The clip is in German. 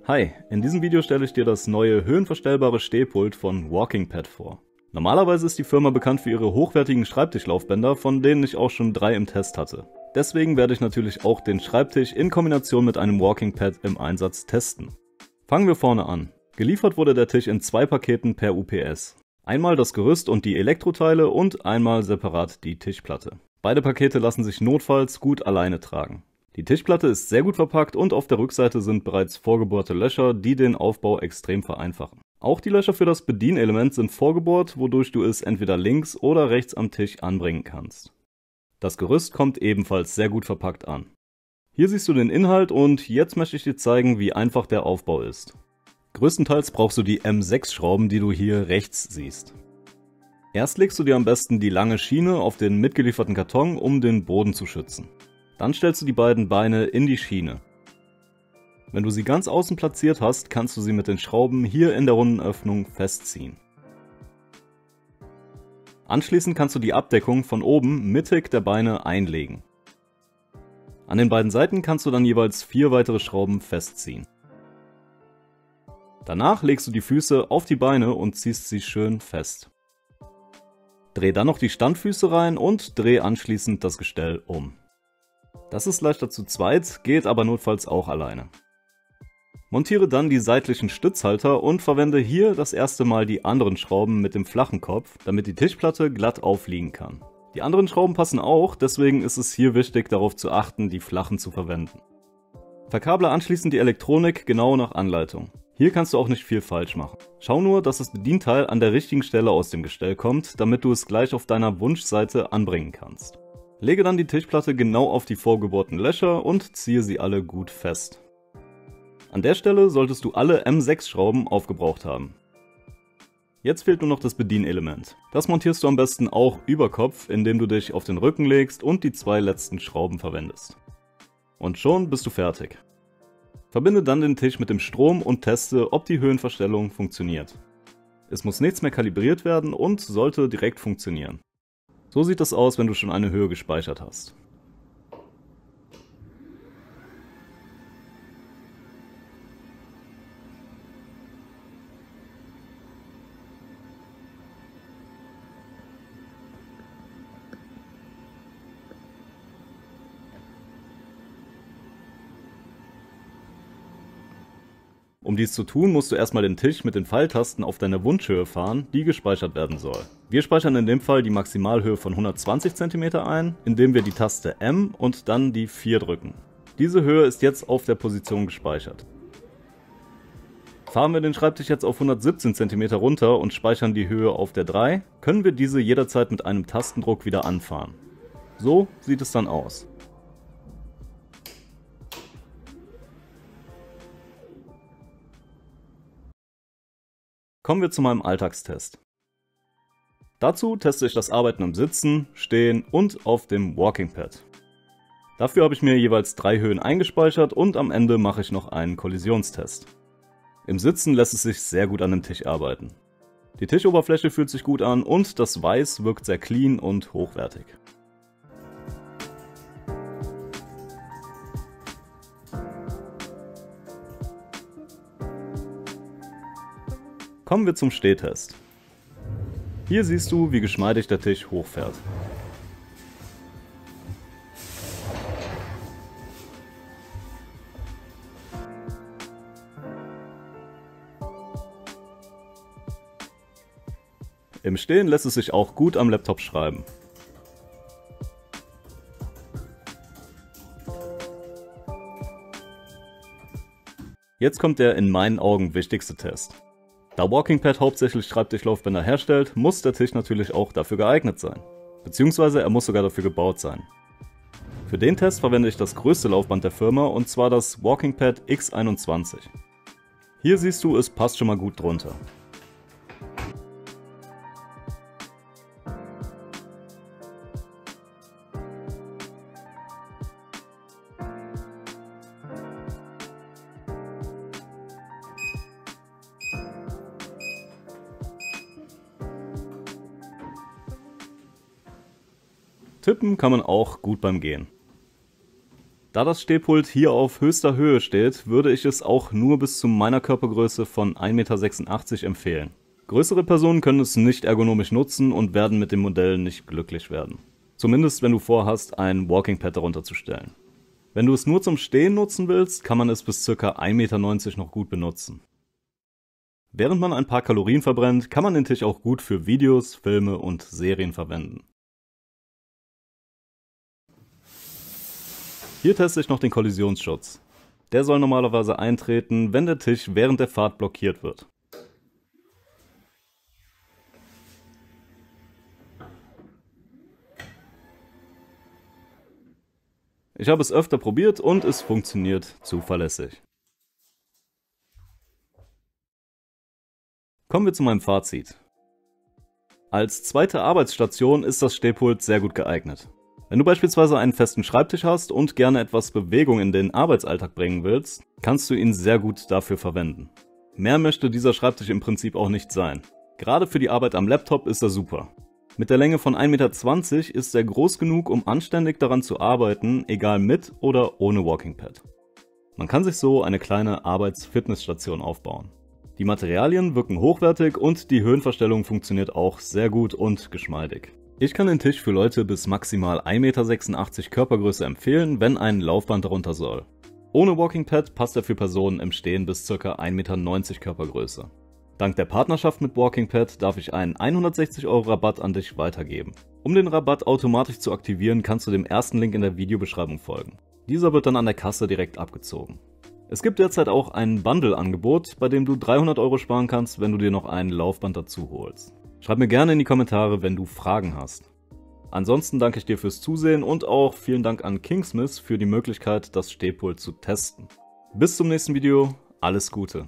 Hi, in diesem Video stelle ich dir das neue höhenverstellbare Stehpult von WalkingPad vor. Normalerweise ist die Firma bekannt für ihre hochwertigen Schreibtischlaufbänder, von denen ich auch schon 3 im Test hatte. Deswegen werde ich natürlich auch den Schreibtisch in Kombination mit einem WalkingPad im Einsatz testen. Fangen wir vorne an. Geliefert wurde der Tisch in 2 Paketen per UPS. Einmal das Gerüst und die Elektroteile und einmal separat die Tischplatte. Beide Pakete lassen sich notfalls gut alleine tragen. Die Tischplatte ist sehr gut verpackt und auf der Rückseite sind bereits vorgebohrte Löcher, die den Aufbau extrem vereinfachen. Auch die Löcher für das Bedienelement sind vorgebohrt, wodurch du es entweder links oder rechts am Tisch anbringen kannst. Das Gerüst kommt ebenfalls sehr gut verpackt an. Hier siehst du den Inhalt und jetzt möchte ich dir zeigen, wie einfach der Aufbau ist. Größtenteils brauchst du die M6 Schrauben, die du hier rechts siehst. Erst legst du dir am besten die lange Schiene auf den mitgelieferten Karton, um den Boden zu schützen. Dann stellst du die beiden Beine in die Schiene. Wenn du sie ganz außen platziert hast, kannst du sie mit den Schrauben hier in der runden Öffnung festziehen. Anschließend kannst du die Abdeckung von oben mittig der Beine einlegen. An den beiden Seiten kannst du dann jeweils 4 weitere Schrauben festziehen. Danach legst du die Füße auf die Beine und ziehst sie schön fest. Dreh dann noch die Standfüße rein und dreh anschließend das Gestell um. Das ist leichter zu zweit, geht aber notfalls auch alleine. Montiere dann die seitlichen Stützhalter und verwende hier das erste Mal die anderen Schrauben mit dem flachen Kopf, damit die Tischplatte glatt aufliegen kann. Die anderen Schrauben passen auch, deswegen ist es hier wichtig darauf zu achten, die flachen zu verwenden. Verkable anschließend die Elektronik genau nach Anleitung. Hier kannst du auch nicht viel falsch machen. Schau nur, dass das Bedienteil an der richtigen Stelle aus dem Gestell kommt, damit du es gleich auf deiner Wunschseite anbringen kannst. Lege dann die Tischplatte genau auf die vorgebohrten Löcher und ziehe sie alle gut fest. An der Stelle solltest du alle M6 Schrauben aufgebraucht haben. Jetzt fehlt nur noch das Bedienelement. Das montierst du am besten auch über Kopf, indem du dich auf den Rücken legst und die 2 letzten Schrauben verwendest. Und schon bist du fertig. Verbinde dann den Tisch mit dem Strom und teste, ob die Höhenverstellung funktioniert. Es muss nichts mehr kalibriert werden und sollte direkt funktionieren. So sieht es aus, wenn du schon eine Höhe gespeichert hast. Um dies zu tun, musst du erstmal den Tisch mit den Pfeiltasten auf deine Wunschhöhe fahren, die gespeichert werden soll. Wir speichern in dem Fall die Maximalhöhe von 120 cm ein, indem wir die Taste M und dann die 4 drücken. Diese Höhe ist jetzt auf der Position gespeichert. Fahren wir den Schreibtisch jetzt auf 117 cm runter und speichern die Höhe auf der 3, können wir diese jederzeit mit einem Tastendruck wieder anfahren. So sieht es dann aus. Kommen wir zu meinem Alltagstest. Dazu teste ich das Arbeiten im Sitzen, Stehen und auf dem WalkingPad. Dafür habe ich mir jeweils 3 Höhen eingespeichert und am Ende mache ich noch einen Kollisionstest. Im Sitzen lässt es sich sehr gut an dem Tisch arbeiten. Die Tischoberfläche fühlt sich gut an und das Weiß wirkt sehr clean und hochwertig. Kommen wir zum Stehtest. Hier siehst du, wie geschmeidig der Tisch hochfährt. Im Stehen lässt es sich auch gut am Laptop schreiben. Jetzt kommt der in meinen Augen wichtigste Test. Da WalkingPad hauptsächlich Schreibtischlaufbänder herstellt, muss der Tisch natürlich auch dafür geeignet sein. Beziehungsweise er muss sogar dafür gebaut sein. Für den Test verwende ich das größte Laufband der Firma und zwar das WalkingPad X21. Hier siehst du, es passt schon mal gut drunter. Tippen kann man auch gut beim Gehen. Da das Stehpult hier auf höchster Höhe steht, würde ich es auch nur bis zu meiner Körpergröße von 1,86 m empfehlen. Größere Personen können es nicht ergonomisch nutzen und werden mit dem Modell nicht glücklich werden. Zumindest wenn du vorhast, ein Walking Pad darunter zu stellen. Wenn du es nur zum Stehen nutzen willst, kann man es bis ca. 1,90 m noch gut benutzen. Während man ein paar Kalorien verbrennt, kann man den Tisch auch gut für Videos, Filme und Serien verwenden. Hier teste ich noch den Kollisionsschutz. Der soll normalerweise eintreten, wenn der Tisch während der Fahrt blockiert wird. Ich habe es öfter probiert und es funktioniert zuverlässig. Kommen wir zu meinem Fazit. Als zweite Arbeitsstation ist das Stehpult sehr gut geeignet. Wenn du beispielsweise einen festen Schreibtisch hast und gerne etwas Bewegung in den Arbeitsalltag bringen willst, kannst du ihn sehr gut dafür verwenden. Mehr möchte dieser Schreibtisch im Prinzip auch nicht sein. Gerade für die Arbeit am Laptop ist er super. Mit der Länge von 1,20 m ist er groß genug, um anständig daran zu arbeiten, egal mit oder ohne Walking Pad. Man kann sich so eine kleine Arbeits-Fitnessstation aufbauen. Die Materialien wirken hochwertig und die Höhenverstellung funktioniert auch sehr gut und geschmeidig. Ich kann den Tisch für Leute bis maximal 1,86 m Körpergröße empfehlen, wenn ein Laufband darunter soll. Ohne Walking Pad passt er für Personen im Stehen bis ca. 1,90 m Körpergröße. Dank der Partnerschaft mit Walking Pad darf ich einen 160 € Rabatt an dich weitergeben. Um den Rabatt automatisch zu aktivieren, kannst du dem ersten Link in der Videobeschreibung folgen. Dieser wird dann an der Kasse direkt abgezogen. Es gibt derzeit auch ein Bundle-Angebot, bei dem du 300 € sparen kannst, wenn du dir noch ein Laufband dazu holst. Schreib mir gerne in die Kommentare, wenn du Fragen hast. Ansonsten danke ich dir fürs Zusehen und auch vielen Dank an Kingsmith für die Möglichkeit, das Stehpult zu testen. Bis zum nächsten Video, alles Gute!